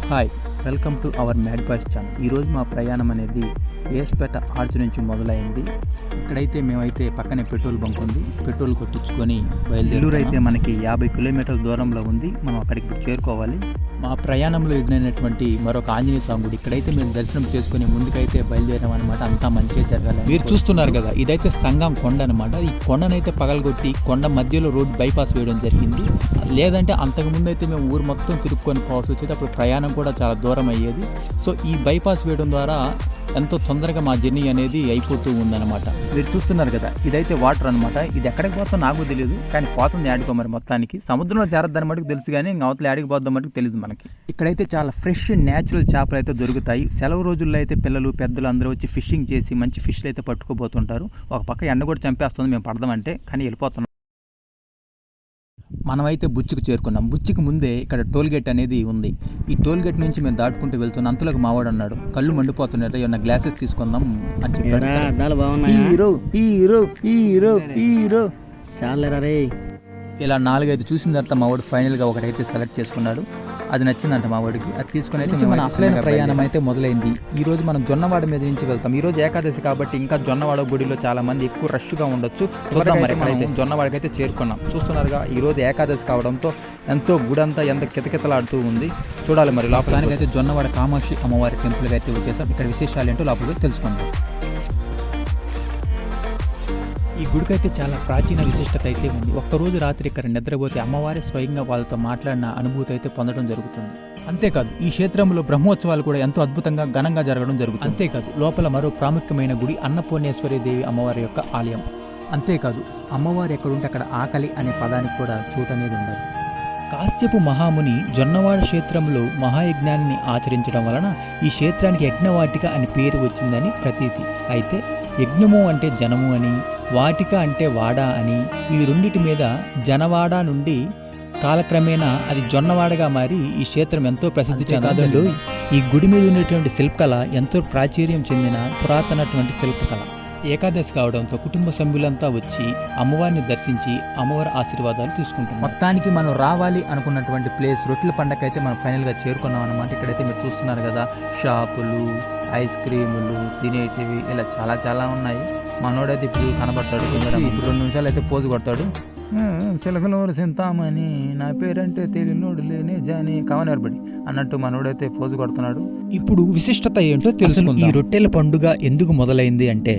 Hi, welcome to our mad boys channel. ఈరోజు మా ప్రయాణం అనేది ఏస్పేట ఆర్చ్ నుంచి మొదలైంది. ఇక్కడైతే మేమైతే పక్కనే పెట్రోల్ బంక్ ఉంది, పెట్రోల్ కొట్టించుకొని బయలుదేరి అయితే మనకి 50 కిలోమీటర్ల దూరంలో ఉంది. మనం అక్కడికి చేరుకోవాలి. మా ప్రయాణంలో ఎదురైనటువంటి మరొక ఆంజనేయ స్వామి గుడి, ఇక్కడైతే మేము దర్శనం చేసుకుని ముందుకైతే బయలుదేరాం అనమాట. అంతా మంచిగా జరగాలి. మీరు చూస్తున్నారు కదా, ఇదైతే సంగం కొండ అనమాట. ఈ కొండనైతే పగలగొట్టి కొండ మధ్యలో రోడ్ బైపాస్ వేయడం జరిగింది. లేదంటే అంతకుముందు అయితే మేము ఊరు మొత్తం తిరుక్కొని పోవాల్సి వచ్చేది. అప్పుడు ప్రయాణం కూడా చాలా దూరం అయ్యేది. సో ఈ బైపాస్ వేయడం ద్వారా ఎంతో తొందరగా మా జర్నీ అనేది అయిపోతూ ఉందన్నమాట. మీరు చూస్తున్నారు కదా, ఇదైతే వాటర్ అనమాట. ఇది ఎక్కడికి పోతుందో నాకు తెలియదు, కానీ పోతుంది యాడికో మరి. మొత్తానికి సముద్రంలో జారద్దని మటుకు తెలుసు, కానీ అవతల యాడికి పోద్దాం మటుకు తెలియదు మనకి. ఇక్కడైతే చాలా ఫ్రెష్ న్యాచురల్ చేపలు అయితే దొరుకుతాయి. సెలవు రోజుల్లో అయితే పిల్లలు పెద్దలు అందరూ వచ్చి ఫిషింగ్ చేసి మంచి ఫిష్లు అయితే పట్టుకోబోతుంటారు. ఒక పక్క ఎండ కూడా చంపేస్తుంది మేము పడదామంటే, కానీ వెళ్ళిపోతున్నాం. మనమైతే బుచ్చికి చేరుకున్నాం. బుచ్చికి ముందే ఇక్కడ టోల్ గేట్ అనేది ఉంది. ఈ టోల్ గేట్ నుంచి మేము దాటుకుంటూ వెళ్తున్నాం. అంతలోకి మావాడు అన్నాడు, కళ్ళు మండిపోతున్నాయి, ఏమన్నా గ్లాసెస్ తీసుకుందాం అని చెప్పాడు. చాలా రే ఇలా 4-5 చూసిన తర్వాత మావాడు ఫైనల్గా ఒకటైతే సెలెక్ట్ చేసుకున్నాడు. అది నచ్చిందంట మా వాడికి. అది తీసుకుని అయితే మన అసలైన ప్రయాణం అయితే మొదలైంది. ఈ రోజు మనం జొన్నవాడ మీద నుంచి వెళ్తాం. ఈ రోజు ఏకాదశి కాబట్టి ఇంకా జొన్నవాడ గుడిలో చాలా మంది ఎక్కువ రష్గా ఉండొచ్చు. చూద్దాం మరి. అయితే జొన్నవాడకి అయితే చేరుకున్నాం. చూస్తున్నారుగా, ఈ రోజు ఏకాదశి కావడంతో ఎంతో గుడి అంతా ఎంత కితకితలాడుతూ ఉంది. చూడాలి మరి లోపలానికి. అయితే జొన్నవాడ కామాక్షి అమ్మవారి టెంపుల్కి అయితే వచ్చేసాం. ఇక్కడ విశేషాలు ఏంటో లోపలికి తెలుసుకుందాం. ఈ గుడికైతే చాలా ప్రాచీన విశిష్టత అయితే ఉంది. ఒక్కరోజు రాత్రి ఇక్కడ నిద్రపోతే అమ్మవారి స్వయంగా వాళ్ళతో మాట్లాడిన అనుభూతి అయితే పొందడం జరుగుతుంది. అంతేకాదు, ఈ క్షేత్రంలో బ్రహ్మోత్సవాలు కూడా ఎంతో అద్భుతంగా ఘనంగా జరగడం జరుగుతుంది. అంతేకాదు, లోపల మరో ప్రాముఖ్యమైన గుడి అన్నపూర్ణేశ్వరి దేవి అమ్మవారి యొక్క ఆలయం. అంతేకాదు, అమ్మవారు ఎక్కడుంటే అక్కడ ఆకలి అనే పదానికి కూడా చోటు అనేది ఉండాలి. కాశ్యపు మహాముని జొన్నవాడ క్షేత్రంలో మహాయజ్ఞాన్ని ఆచరించడం వలన ఈ క్షేత్రానికి యజ్ఞవాటిక అని పేరు వచ్చిందని ప్రతీతి. అయితే యజ్ఞము అంటే జనము అని, వాటిక అంటే వాడ అని, ఈ రెండిటి మీద జనవాడ నుండి కాలక్రమేణా అది జొన్నవాడగా మారి ఈ క్షేత్రం ఎంతో ప్రసిద్ధి చెందడంలో ఈ గుడి మీద ఉన్నటువంటి శిల్పకళ ఎంతో ప్రాచుర్యం చెందిన పురాతనటువంటి శిల్పకళ. ఏకాదశి కావడంతో కుటుంబ సభ్యులంతా వచ్చి అమ్మవారిని దర్శించి అమ్మవారి ఆశీర్వాదాలు తీసుకుంటాం. మొత్తానికి మనం రావాలి అనుకున్నటువంటి ప్లేస్ రొట్టెల పండగ అయితే మనం ఫైనల్గా చేరుకున్నాం అనమాట. ఇక్కడైతే మీరు చూస్తున్నారు కదా, షాపులు, ఐస్ క్రీములు, తినేటివి ఇలా చాలా ఉన్నాయి. మనోడైతే ఇప్పుడు కనబడతాడు. ఇప్పుడు 2 నిమిషాలు అయితే పోజు కొడతాడు. చిలకలూరు సింతామణి నా పేరంటే తెలియనోడు లేనే జాని కవనర్బడి అన్నట్టు మనోడైతే పోజు కొడుతున్నాడు. ఇప్పుడు విశిష్టత ఏంటో తెలుసుకుందాం. ఈ రొట్టెల పండుగ ఎందుకు మొదలైంది అంటే,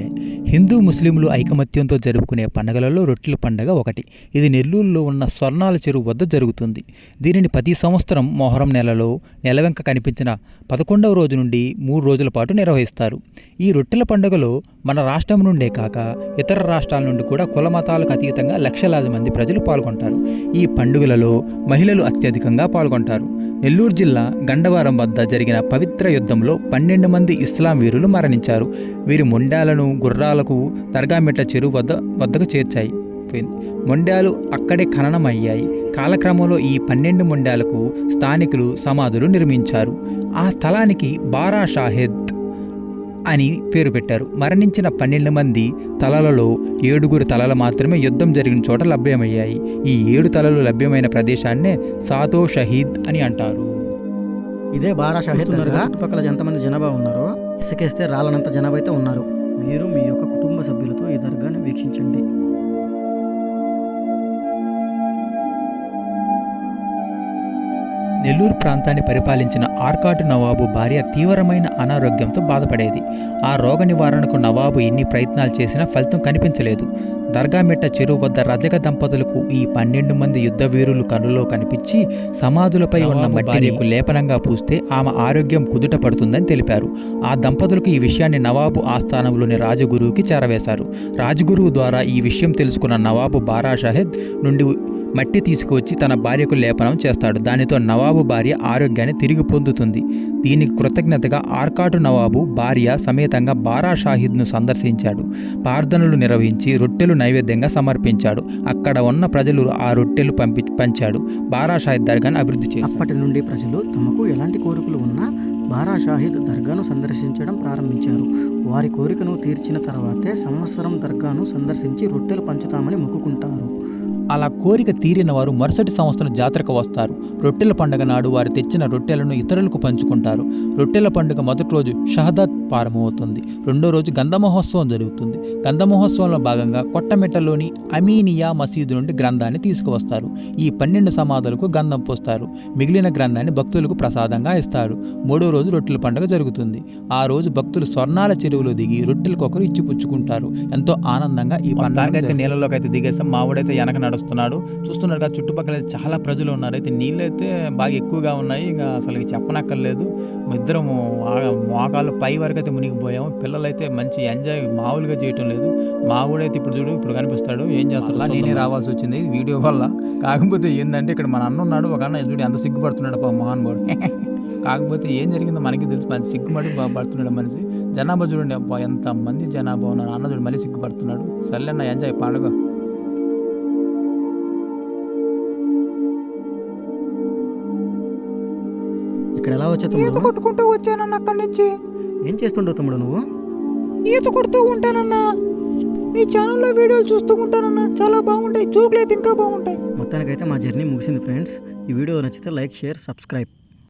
హిందూ ముస్లింలు ఐకమత్యంతో జరుపుకునే పండుగలలో రొట్టెల పండుగ ఒకటి. ఇది నెల్లూరులో ఉన్న స్వర్ణాల చెరువు వద్ద జరుగుతుంది. దీనిని ప్రతి సంవత్సరం మొహరం నెలలో నెలవెంక కనిపించిన 11వ రోజు నుండి 3 రోజుల పాటు నిర్వహిస్తారు. ఈ రొట్టెల పండుగలో మన రాష్ట్రం నుండే కాక ఇతర రాష్ట్రాల నుండి కూడా కుల మతాలకు అతీతంగా లక్షలాది మంది ప్రజలు పాల్గొంటారు. ఈ పండుగలలో మహిళలు అత్యధికంగా పాల్గొంటారు. నెల్లూరు జిల్లా గండవరం వద్ద జరిగిన పవిత్ర యుద్ధంలో 12 మంది ఇస్లాం వీరులు మరణించారు. వీరి మొండాలను గుర్రాలకు దర్గామిట్ట చెరువు వద్దకు చేర్చాయి. మొండాలు అక్కడే ఖననం అయ్యాయి. కాలక్రమంలో ఈ 12 మొండాలకు స్థానికులు సమాధులు నిర్మించారు. ఆ స్థలానికి బారా షాహిద్ అని పేరు పెట్టారు. మరణించిన 12 మంది తలలలో 7 తలలు మాత్రమే యుద్ధం జరిగిన చోట లభ్యమయ్యాయి. ఈ 7 తలలు లభ్యమైన ప్రదేశాన్నే సాతో షహీద్ అని అంటారు. ఇదే బారా షాహిద్ దర్గా. చుట్టుపక్కల ఎంతమంది జనాభా ఉన్నారో ఇసుకేస్తే రాలనంత జనాభా అయితే ఉన్నారు. మీరు మీ యొక్క కుటుంబ సభ్యులతో ఈ దర్గాను వీక్షించండి. నెల్లూరు ప్రాంతాన్ని పరిపాలించిన ఆర్కాటు నవాబు భార్య తీవ్రమైన అనారోగ్యంతో బాధపడేది. ఆ రోగ నివారణకు నవాబు ఎన్ని ప్రయత్నాలు చేసినా ఫలితం కనిపించలేదు. దర్గామిట్ట చెరువు వద్ద రజక దంపతులకు ఈ 12 మంది యుద్ధ వీరులు కనులో కనిపించి సమాధులపై ఉన్న మట్టిని లేపనంగా పూస్తే ఆమె ఆరోగ్యం కుదుట పడుతుందని తెలిపారు. ఆ దంపతులకు ఈ విషయాన్ని నవాబు ఆస్థానంలోని రాజగురువుకి చేరవేశారు. రాజగురువు ద్వారా ఈ విషయం తెలుసుకున్న నవాబు బారా షాహిద్ నుండి మట్టి తీసుకువచ్చి తన భార్యకు లేపనం చేస్తాడు. దానితో నవాబు భార్య ఆరోగ్యాన్ని తిరిగి పొందుతుంది. దీనికి కృతజ్ఞతగా ఆర్కాటు నవాబు భార్య సమేతంగా బారా షాహిద్ను సందర్శించాడు. ప్రార్థనలు నిర్వహించి రొట్టెలు నైవేద్యంగా సమర్పించాడు. అక్కడ ఉన్న ప్రజలు ఆ రొట్టెలు పంచాడు. బారా షాహిద్ దర్గాను అభివృద్ధి చేశాడు. అప్పటి నుండి ప్రజలు తమకు ఎలాంటి కోరికలు ఉన్నా బారా షాహిద్ దర్గాను సందర్శించడం ప్రారంభించారు. వారి కోరికను తీర్చిన తర్వాతే సంవత్సరం దర్గాను సందర్శించి రొట్టెలు పంచుతామని మొక్కుకుంటారు. అలా కోరిక తీరిన వారు మరుసటి సంవత్సరం జాతరకు వస్తారు. రొట్టెల పండుగ నాడు వారు తెచ్చిన రొట్టెలను ఇతరులకు పంచుకుంటారు. రొట్టెల పండుగ మొదటి రోజు షహదాత్ ప్రారంభమవుతుంది. రెండో రోజు గంధ మహోత్సవం జరుగుతుంది. గంధ మహోత్సవంలో భాగంగా కొట్టమెట్టలోని అమీనియా మసీదు నుండి గ్రంథాన్ని తీసుకువస్తారు. ఈ 12 సమాధులకు గంధం పోస్తారు. మిగిలిన గ్రంథాన్ని భక్తులకు ప్రసాదంగా ఇస్తారు. మూడో రోజు రొట్టెల పండుగ జరుగుతుంది. ఆ రోజు భక్తులు స్వర్ణాల చెరువులో దిగి రొట్టెలకు ఒకరు ఇచ్చి పుచ్చుకుంటారు. ఎంతో ఆనందంగా ఈ పండుగ నీళ్ళలోకి అయితే దిగేసాం. మావాడైతే వెనక నడుస్తున్నాడు. చూస్తున్నారు కదా, చుట్టుపక్కల చాలా ప్రజలు ఉన్నారు. అయితే నీళ్ళు అయితే బాగా ఎక్కువగా ఉన్నాయి. ఇంకా అసలు చెప్పనక్కర్లేదు. ఇద్దరము మోకాళ్ళు పై వరకు అయితే మునిగిపోయాము. పిల్లలైతే మంచి ఎంజాయ్ మామూలుగా చేయటం లేదు. మావాడైతే ఇప్పుడు చూడు, ఇప్పుడు కనిపిస్తాడు. ఏం చేస్తాడు, నేనే రావాల్సి వచ్చింది వీడియో వల్ల. కాకపోతే ఏంటంటే ఇక్కడ మన అన్న ఉన్నాడు. ఒక అన్న చూడు ఎంత సిగ్గుపడుతున్నాడు మోహన్ గౌడ్. కాకపోతే ఏం జరిగిందో మనకి తెలుసు. మంచి సిగ్గుపడి పడుతున్నాడు మనిషి. జనాభా చూడండి, అబ్బా ఎంత మంది జనాభా ఉన్నారు. అన్న చూడు మళ్ళీ సిగ్గుపడుతున్నాడు. సర్లేన్న ఎంజాయ్ పండుగ. ఇక్కడ ఎలా వచ్చా తమ్ముడు? కొట్టుకుంటూ వచ్చానన్న అక్కడి నుంచి. ఏం చేస్తుండవు తమ్ముడు నువ్వు? ఈత కొడుతూ ఉంటానన్నా. మీ ఛానల్లో వీడియోలు చూస్తూ ఉంటానన్నా. చాలా బాగుంటాయి. జోకులు అయితే ఇంకా బాగుంటాయి. మొత్తానికైతే మా జర్నీ ముగిసింది ఫ్రెండ్స్. ఈ వీడియో నచ్చితే లైక్, షేర్, సబ్స్క్రైబ్.